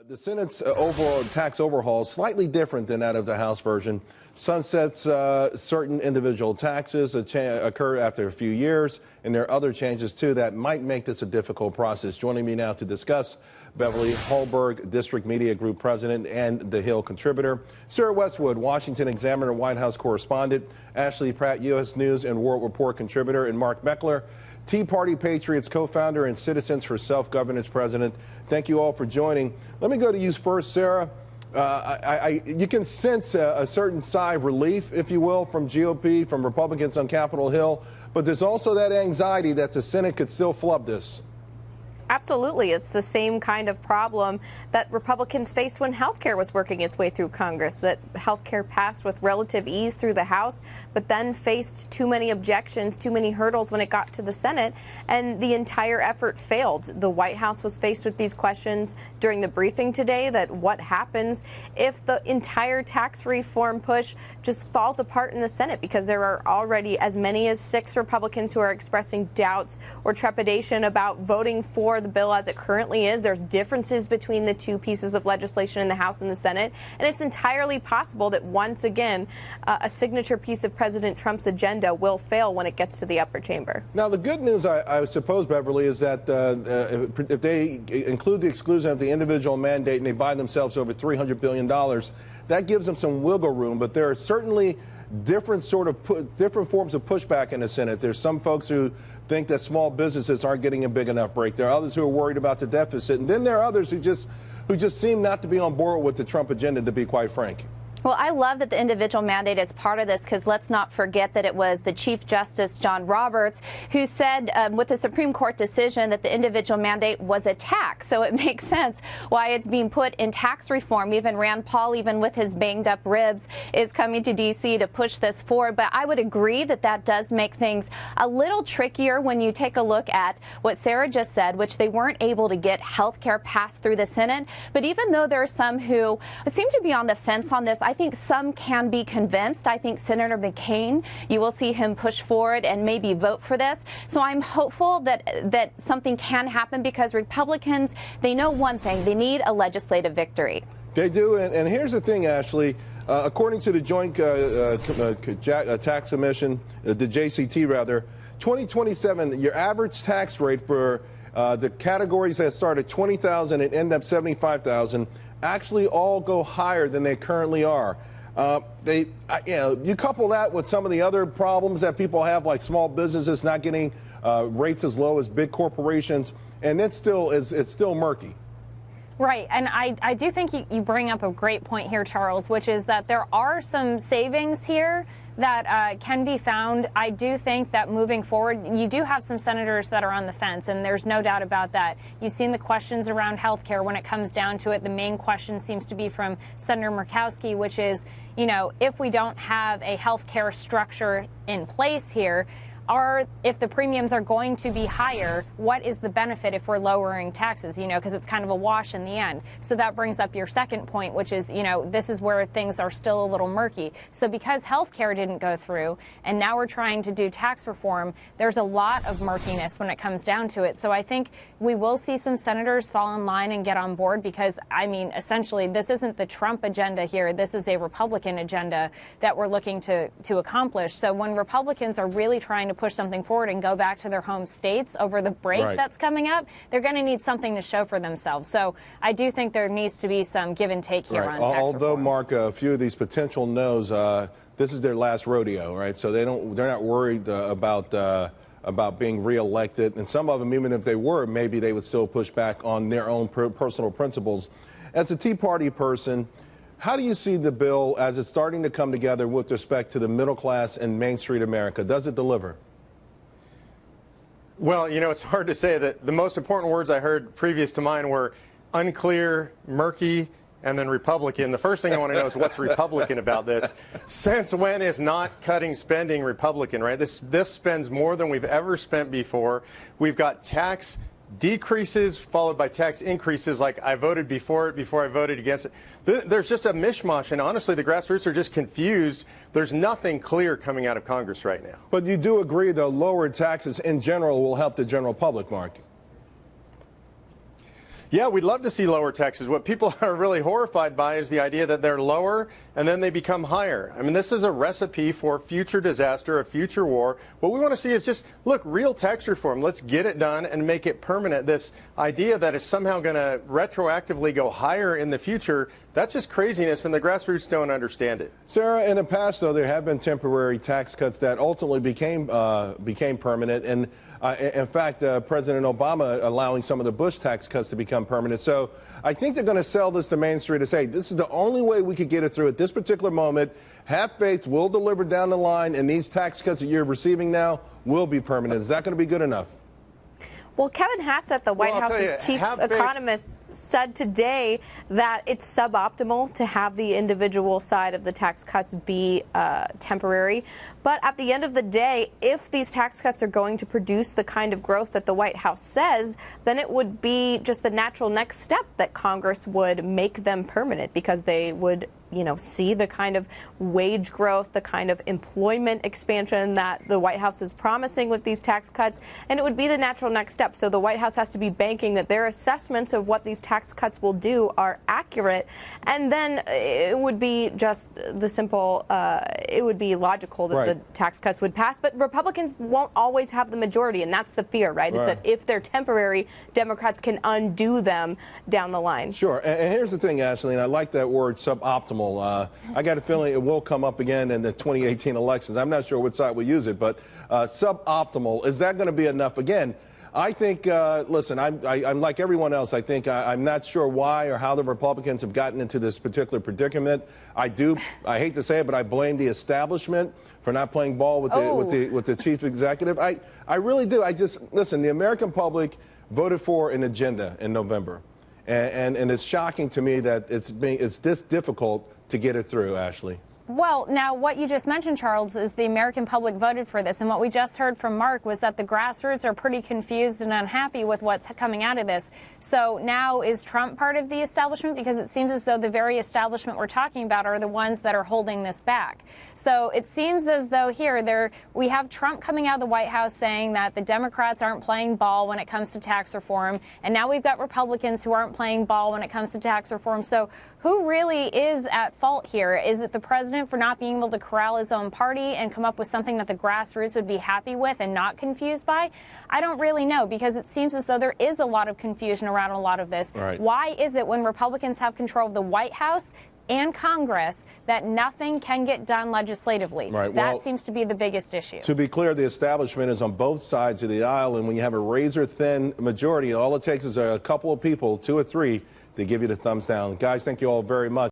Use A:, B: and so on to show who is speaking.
A: The Senate's overall tax overhaul is slightly different than that of the House version. Sunsets certain individual taxes occur after a few years, and there are other changes too that might make this a difficult process. Joining me now to discuss, Beverly Hallberg, District Media Group President and The Hill contributor, Sarah Westwood, Washington Examiner, White House correspondent, Ashley Pratt, U.S. News and World Report contributor, and Mark Meckler, Tea Party Patriots co-founder and Citizens for Self-Governance president. Thank you all for joining. Let me go to you first, Sarah. You can sense a certain sigh of relief, if you will, from GOP, from Republicans on Capitol Hill, but there's also that anxiety that the Senate could still flub this.
B: Absolutely. It's the same kind of problem that Republicans faced when health care was working its way through Congress, that health care passed with relative ease through the House, but then faced too many objections, too many hurdles when it got to the Senate, and the entire effort failed. The White House was faced with these questions during the briefing today, that what happens if the entire tax reform push just falls apart in the Senate, because there are already as many as 6 Republicans who are expressing doubts or trepidation about voting for the bill as it currently is. There's differences between the two pieces of legislation in the House and the Senate, and it's entirely possible that once again a signature piece of President Trump's agenda will fail when it gets to the upper chamber. Now, the good news, I suppose, Beverly, is that if they include the exclusion of the individual mandate and they buy themselves over $300 billion, that gives them some wiggle room. But there are certainly different forms of pushback in the Senate. There's some folks who think that small businesses aren't getting a big enough break. There are others who are worried about the deficit. And then there are others who just seem not to be on board with the Trump agenda, to be quite frank.
C: Well, I love that the individual mandate is part of this, because let's not forget that it was the Chief Justice John Roberts who said with the Supreme Court decision that the individual mandate was a tax. So it makes sense why it's being put in tax reform. Even Rand Paul, even with his banged up ribs, is coming to D.C. to push this forward. But I would agree that that does make things a little trickier when you take a look at what Sarah just said, which they weren't able to get health care passed through the Senate. But even though there are some who seem to be on the fence on this, I think some can be convinced. I think Senator McCain, you will see him push forward and maybe vote for this. So I'm hopeful that something can happen, because Republicans, they know one thing: they need a legislative victory.
A: They do, and here's the thing, Ashley. According to the Joint Tax Commission, the JCT rather, 2027, your average tax rate for the categories that start at $20,000 and end up $75,000 actually all go higher than they currently are. You couple that with some of the other problems that people have, like small businesses not getting rates as low as big corporations, and it's still murky.
D: Right. And I do think you bring up a great point here, Charles, which is that there are some savings here that can be found. I do think that moving forward, you do have some senators that are on the fence, and there's no doubt about that. You've seen the questions around health care. When it comes down to it, the main question seems to be from Senator Murkowski, which is, if we don't have a health care structure in place here, if the premiums are going to be higher, what is the benefit if we're lowering taxes, because it's kind of a wash in the end. So that brings up your second point, which is, this is where things are still a little murky. So because health care didn't go through, and now we're trying to do tax reform, there's a lot of murkiness when it comes down to it. So I think we will see some senators fall in line and get on board, because, essentially, this isn't the Trump agenda here. This is a Republican agenda that we're looking to accomplish. So when Republicans are really trying to push something forward and go back to their home states over the break that's coming up, they're going to need something to show for themselves. So I do think there needs to be some give and take here on tax
A: Although,
D: reform.
A: Mark, a few of these potential no's, this is their last rodeo, right? So they're not worried about being reelected, and some of them, even if they were, maybe they would still push back on their own personal principles. As a Tea Party person, how do you see the bill as it's starting to come together with respect to the middle class and Main Street America? Does it deliver?
E: Well, it's hard to say. That the most important words I heard previous to mine were unclear, murky, and then Republican. The first thing I want to know is what's Republican about this. Since when is not cutting spending Republican, right? This spends more than we've ever spent before. We've got tax decreases followed by tax increases, like I voted before it before I voted against it. There's just a mishmash, and honestly, the grassroots are just confused. There's nothing clear coming out of Congress right now.
A: But you do agree that lower taxes in general will help the general public, Mark?
E: Yeah, we'd love to see lower taxes. What people are really horrified by is the idea that they're lower and then they become higher. I mean, this is a recipe for future disaster, a future war. What we want to see is just, look, real tax reform. Let's get it done and make it permanent. This idea that it's somehow going to retroactively go higher in the future, that's just craziness, and the grassroots don't understand it.
A: Sarah, in the past, though, there have been temporary tax cuts that ultimately became permanent. And in fact, President Obama allowing some of the Bush tax cuts to become permanent. So I think they're going to sell this to Main Street to say this is the only way we could get it through at this particular moment. Have faith, we'll deliver down the line, and these tax cuts that you're receiving now will be permanent. Is that going to be good enough?
B: Well, Kevin Hassett, the White House's chief economist, said today that it's suboptimal to have the individual side of the tax cuts be temporary. But at the end of the day, if these tax cuts are going to produce the kind of growth that the White House says, then it would be just the natural next step that Congress would make them permanent, because they would, see the kind of wage growth, the kind of employment expansion that the White House is promising with these tax cuts, and it would be the natural next step. So the White House has to be banking that their assessments of what these tax cuts will do are accurate, and then it would be just the simple, it would be logical that the tax cuts would pass, but Republicans won't always have the majority, and that's the fear, right? Is that if they're temporary, Democrats can undo them down the line.
A: Sure, and here's the thing, Ashley, and I like that word, suboptimal. I got a feeling it will come up again in the 2018 elections. I'm not sure which side will use it, but suboptimal, is that going to be enough? Again, I think, listen, I'm like everyone else. I think I'm not sure why or how the Republicans have gotten into this particular predicament. I hate to say it, but I blame the establishment for not playing ball with the chief executive. I really do. Listen, the American public voted for an agenda in November. And it's shocking to me that it's this difficult to get it through, Ashley.
D: Well, now what you just mentioned, Charles, is the American public voted for this. And what we just heard from Mark was that the grassroots are pretty confused and unhappy with what's coming out of this. So now is Trump part of the establishment? Because it seems as though the very establishment we're talking about are the ones that are holding this back. So it seems as though here we have Trump coming out of the White House saying that the Democrats aren't playing ball when it comes to tax reform. And now we've got Republicans who aren't playing ball when it comes to tax reform. So who really is at fault here? Is it the president for not being able to corral his own party and come up with something that the grassroots would be happy with and not confused by? I don't really know, because it seems as though there is a lot of confusion around a lot of this.
A: Right.
D: Why is it when Republicans have control of the White House and Congress that nothing can get done legislatively?
A: Right.
D: That seems to be the biggest issue.
A: To be clear, the establishment is on both sides of the aisle, and when you have a razor-thin majority, all it takes is a couple of people, 2 or 3, to give you the thumbs down. Guys, thank you all very much.